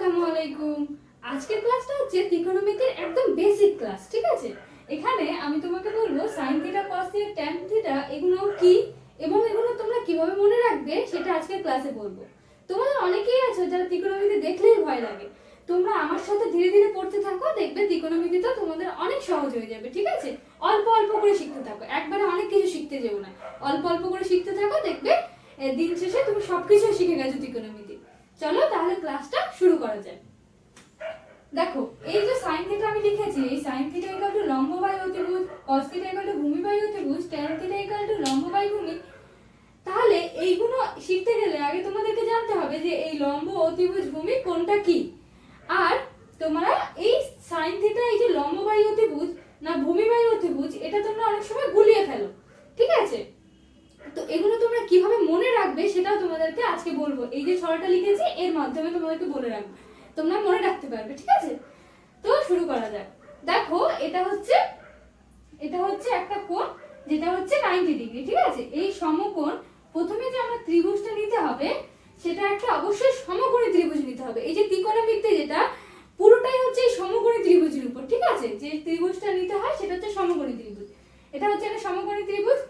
আসসালামু আলাইকুম। আজকের ক্লাসটা হচ্ছে ত্রিকোণমিতির একদম বেসিক ক্লাস, ঠিক আছে? এখানে আমি তোমাকে বলবো sin theta cos theta tan theta এগুলো কি এবং এগুলো তোমরা কিভাবে মনে রাখবে সেটা আজকের ক্লাসে বলবো। তোমাদের অনেকেই আছে যারা ত্রিকোণমিতি দেখলেই ভয় লাগে। তোমরা আমার সাথে ধীরে ধীরে পড়তে থাকো, দেখবে ত্রিকোণমিতিটা তোমাদের অনেক সহজ হয়ে যাবে, ঠিক আছে? অল্প অল্প করে শিখতে থাকো, একবারে অনেক কিছু শিখতে যেও না। অল্প অল্প করে শিখতে থাকো, দেখবে দিন শেষে তুমি সবকিছু শিখে গেছো ত্রিকোণমিতি। চলো তাহলে ক্লাসটা শুরু করা যাক। দেখো এই যে sin থিটা আমি লিখেছি, এই sin থিটা ইকুয়াল টু লম্ব বাই অতিভুজ, cos থিটা ইকুয়াল টু ভূমি বাই অতিভুজ, tan থিটা ইকুয়াল টু লম্ব বাই ভূমি। তাহলে এইগুলো শিখতে গেলে আগে তোমাদেরকে জানতে হবে যে এই লম্ব অতিভুজ ভূমি কোনটা কি। আর তোমরা এই sin থিটা এই যে লম্ব বাই অতিভুজ না ভূমি বাই অতিভুজ এটা তোমরা অনেক সময় গুলিয়ে ফেলো, ঠিক আছে? তো এগুলো তোমরা কিভাবে মনে রাখবে সেটাও তোমাদেরকে আজকে বলবো। এই যে ছড়াটা লিখেছি এর মাধ্যমে তোমাদেরকে বলে রাখবো, তোমরা মনে রাখতে পারবে, ঠিক আছে? তো শুরু করা যাক। দেখো এটা হচ্ছে একটা কোণ যেটা হচ্ছে 90 ডিগ্রি, ঠিক আছে? এই সমকোণ প্রথমে যে আমরা ত্রিভুজটা নিতে হবে সেটা একটা অবশ্যই সমকোণী ত্রিভুজ নিতে হবে। এই যে ত্রিকোণমিতি যেটা পুরোটাই হচ্ছে এই সমকোণী ত্রিভুজের উপর, ঠিক আছে? যে ত্রিভুজটা নিতে হয় সেটা হচ্ছে সমকোণী ত্রিভুজ। এটা হচ্ছে একটা সমকোণী ত্রিভুজ।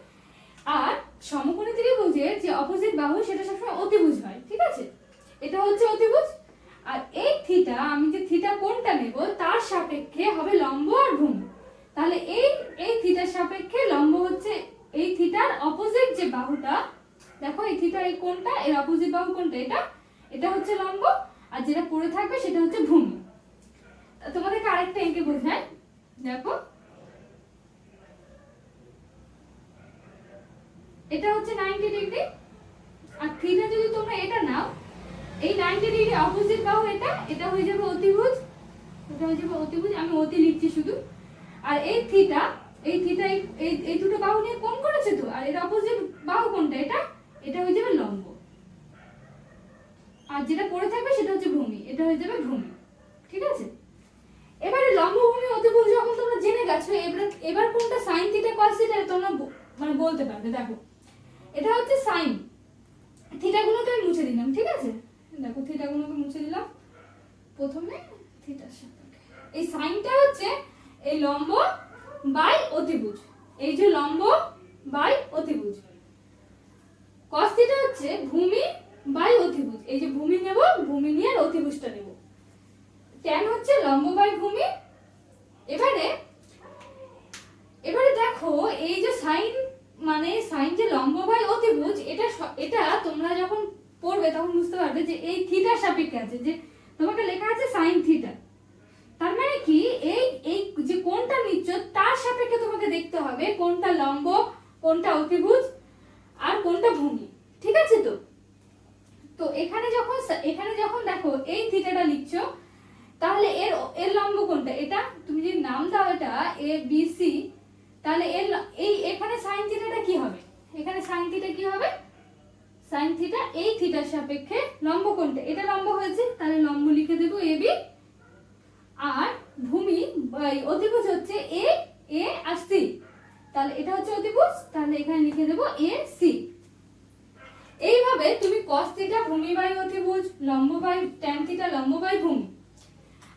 আর সমকোণী ত্রিভুজের যে অপোজিট বাহু সেটা সবসময় অতিভুজ হয়, ঠিক আছে? এটা হচ্ছে অতিভুজ। আর এই থিটা, আমি যে থিটা কোণটা নেব তার সাপেক্ষে হবে লম্ব আর ভূমি। তাহলে এই থিটার সাপেক্ষে লম্ব হচ্ছে এই থিটার অপোজিট যে বাহুটা, দেখো এই থিটা এই কোণটা এর অপোজিট বাহু কোণটা এটা হচ্ছে লম্ব, আর যেটা পড়ে থাকবে সেটা হচ্ছে ভূমি। তোমাদেরকে আরেকটা এঁকে বোঝাই, দেখো এটা হচ্ছে 90 ডিগ্রি। আর থিটা যদি তোমরা এটা নাও, এই 90 ডিগ্রি অপোজিট বাহু এটা হয়ে যাবে অতিভুজ, আমি অতি লিখছি শুধু। আর এই থিটা এই দুটো বাহু নিয়ে কোণ করেছে তো, আর এর অপোজিট বাহু কোনটা এটা হয়ে যাবে লম্ব, আর যেটা পড়ে থাকবে সেটা হচ্ছে ভূমি, এটা হয়ে যাবে ভূমি, ঠিক আছে? এবারে লম্ব ভূমি অতিভুজ যখন তোমরা জেনে গেছো, এবার কোনটা sin থিটা cos থিটা তোমরা মানে বলতে পারবে। দেখো এটা হচ্ছে sin, থিটাগুলোকে আমি মুছে দিলাম, ঠিক আছে? দেখো থিটাগুলোকে মুছে দিলাম প্রথমে থিটার সাপেক্ষে। এই সাইনটা হচ্ছে এই লম্ব বাই অতিভুজ, এই যে লম্ব বাই অতিভুজ। cos থিটা হচ্ছে ভূমি বাই অতিভুজ, এই যে ভূমি নেব, ভূমি নিয়ে আর অতিভুজটা নেব। tan হচ্ছে লম্ব বাই ভূমি। এবারে দেখো এই যে সাইন মানে সাইন যে লম্ব বাই অতিভুজ, এটা তোমরা যখন পড়বে তখন বুঝতে পারবে যে এই থিটার সাপেক্ষে আছে, যে তোমাকে লেখা আছে sin থিটা। তার মানে কি এই যে কোণটা নিচ্ছ তার সাপেক্ষে তোমাকে দেখতে হবে কোনটা লম্ব, কোনটা অতিভুজ আর কোনটা ভূমি, ঠিক আছে? তো এখানে যখন দেখো এই থিটাটা লিখছো, তাহলে এর লম্ব কোনটা? এটা তুমি যদি নাম দাও এটা এ বি সি, তাহলে এখানে sin থিটাটা কি হবে? এখানে sin থিটা কি হবে? sin থিটা এই থিটার সাপেক্ষে লম্ব কোনটা? এটা লম্ব হয়েছে, তাহলে লম্ব লিখে দেব এ বি। আর ভূমি অতিভুজ হচ্ছে এ আর সি, তাহলে এটা হচ্ছে অতিভুজ, তাহলে এখানে লিখে দেব এ সি। এইভাবে তুমি cos থিটা ভূমি বাই অতিভুজ, লম্ব বাই tan থিটা লম্ব বাই ভূমি।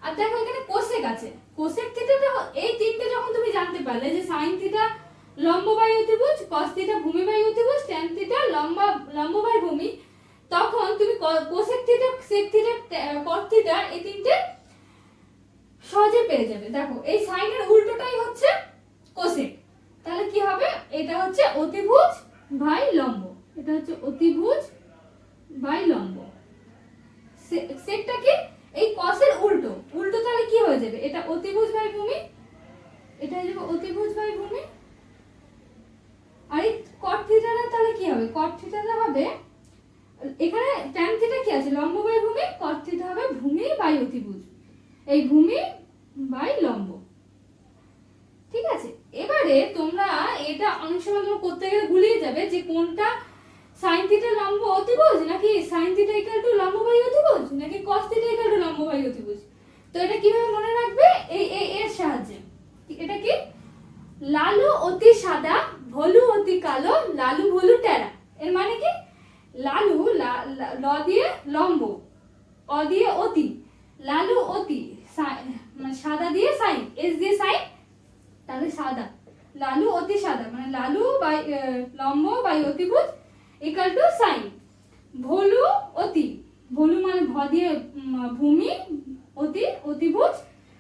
আর দেখো এখানে কোসেক আছে, কোসেক থিটাটা এই তিনটে যখন তুমি জানতে পারলে যে sin থিটা লম্ব বাই অতিভুজ, cos থিটা ভূমি বাই অতিভুজ, tan থিটা লম্ব বাই ভূমি, তখন তুমি cosec theta sec theta cos theta এই তিনটে সহজে পেয়ে যাবে। দেখো এই সাইনের উল্টোটাই হচ্ছে কোসেক, তাহলে কি হবে? এটা হচ্ছে অতিভুজ বাই লম্ব, এটা হচ্ছে অতিভুজ বাই লম্ব। সেকটা কি? এই কসের উল্টো, তাহলে কি হয়ে যাবে? এটা অতিভুজ বাই ভূমি, এটা হয়ে যাবে অতিভুজ বাই ভূমি। আর এই cot থিটাটা তাহলে কি হবে? cot থিটাটা হবে, এখানে tan থিটা কি আছে? লম্ব বাই ভূমি, cot থিটা হবে ভূমি বাই অতিভুজ, এই ভূমি বাই লম্ব, ঠিক আছে? এবারে তোমরা এটা অনেক সময় তোমরা করতে গেলে ভুলিয়ে যাবে যে কোনটা sin থিটা লম্ব অতিভুজ নাকি sin থিটা ইকুয়াল টু লম্ব বাই অতিভুজ নাকি cos থিটা ইকুয়াল টু লম্ব বাই অতিভুজ। তো এটা কিভাবে মনে রাখবে? এর সাহায্যে। এটা কি? লালু অতি সাদা, ভলু অতি কালো, লালু ভলু টেরা। এর মানে কি? লালু ল দিয়ে লম্ব, অ দিয়ে অতি, লালু অতি মানে সাদা দিয়ে সাইন, এস দিয়ে সাইন, তাহলে সাদা। লালু অতি সাদা মানে লালু বাই লম্ব বাই অতিভুজ ইকুয়াল টু সাইন। ভলু অতি, ভলু মানে ভ দিয়ে ভূমি, অতি অতিভুজ,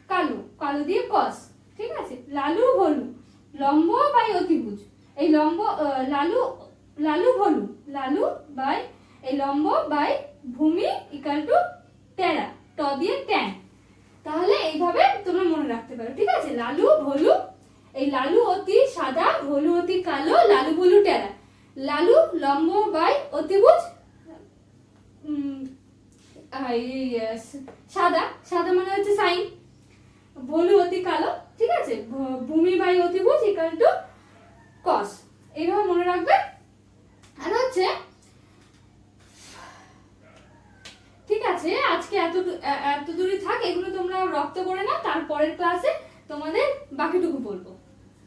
কালো, কালো দিয়ে কস, ঠিক আছে। লালু ভলু লম্ব বাই অতিভুজ, এই লম্ব লালু লালু ভলু, লালু বাই এই লম্ব বাই ভূমি ইকুয়াল টু টেরা, ট দিয়ে ট্যান। তাহলে এইভাবে তোমরা মনে রাখতে পারো, ঠিক আছে। লালু ভলু, এই লালু অতি সাদা, ভলু অতি কালো, লালু ভলু টেরা। লালু লম্ব বাই অতিভুজ সাদা, সাদা মানে হচ্ছে সাইন, ভলু অতি কালো, ঠিক আছে। ভূমি বাই অতিভুজ ইকুয়াল টু কস। এইভাবে মনে রাখবে। আর হচ্ছে ঠিক আছে, আজকে এত দূরই থাক, এগুলো তোমরা রপ্ত করে নাও, তারপরের ক্লাসে তোমাদের বাকিটুকু বলবো।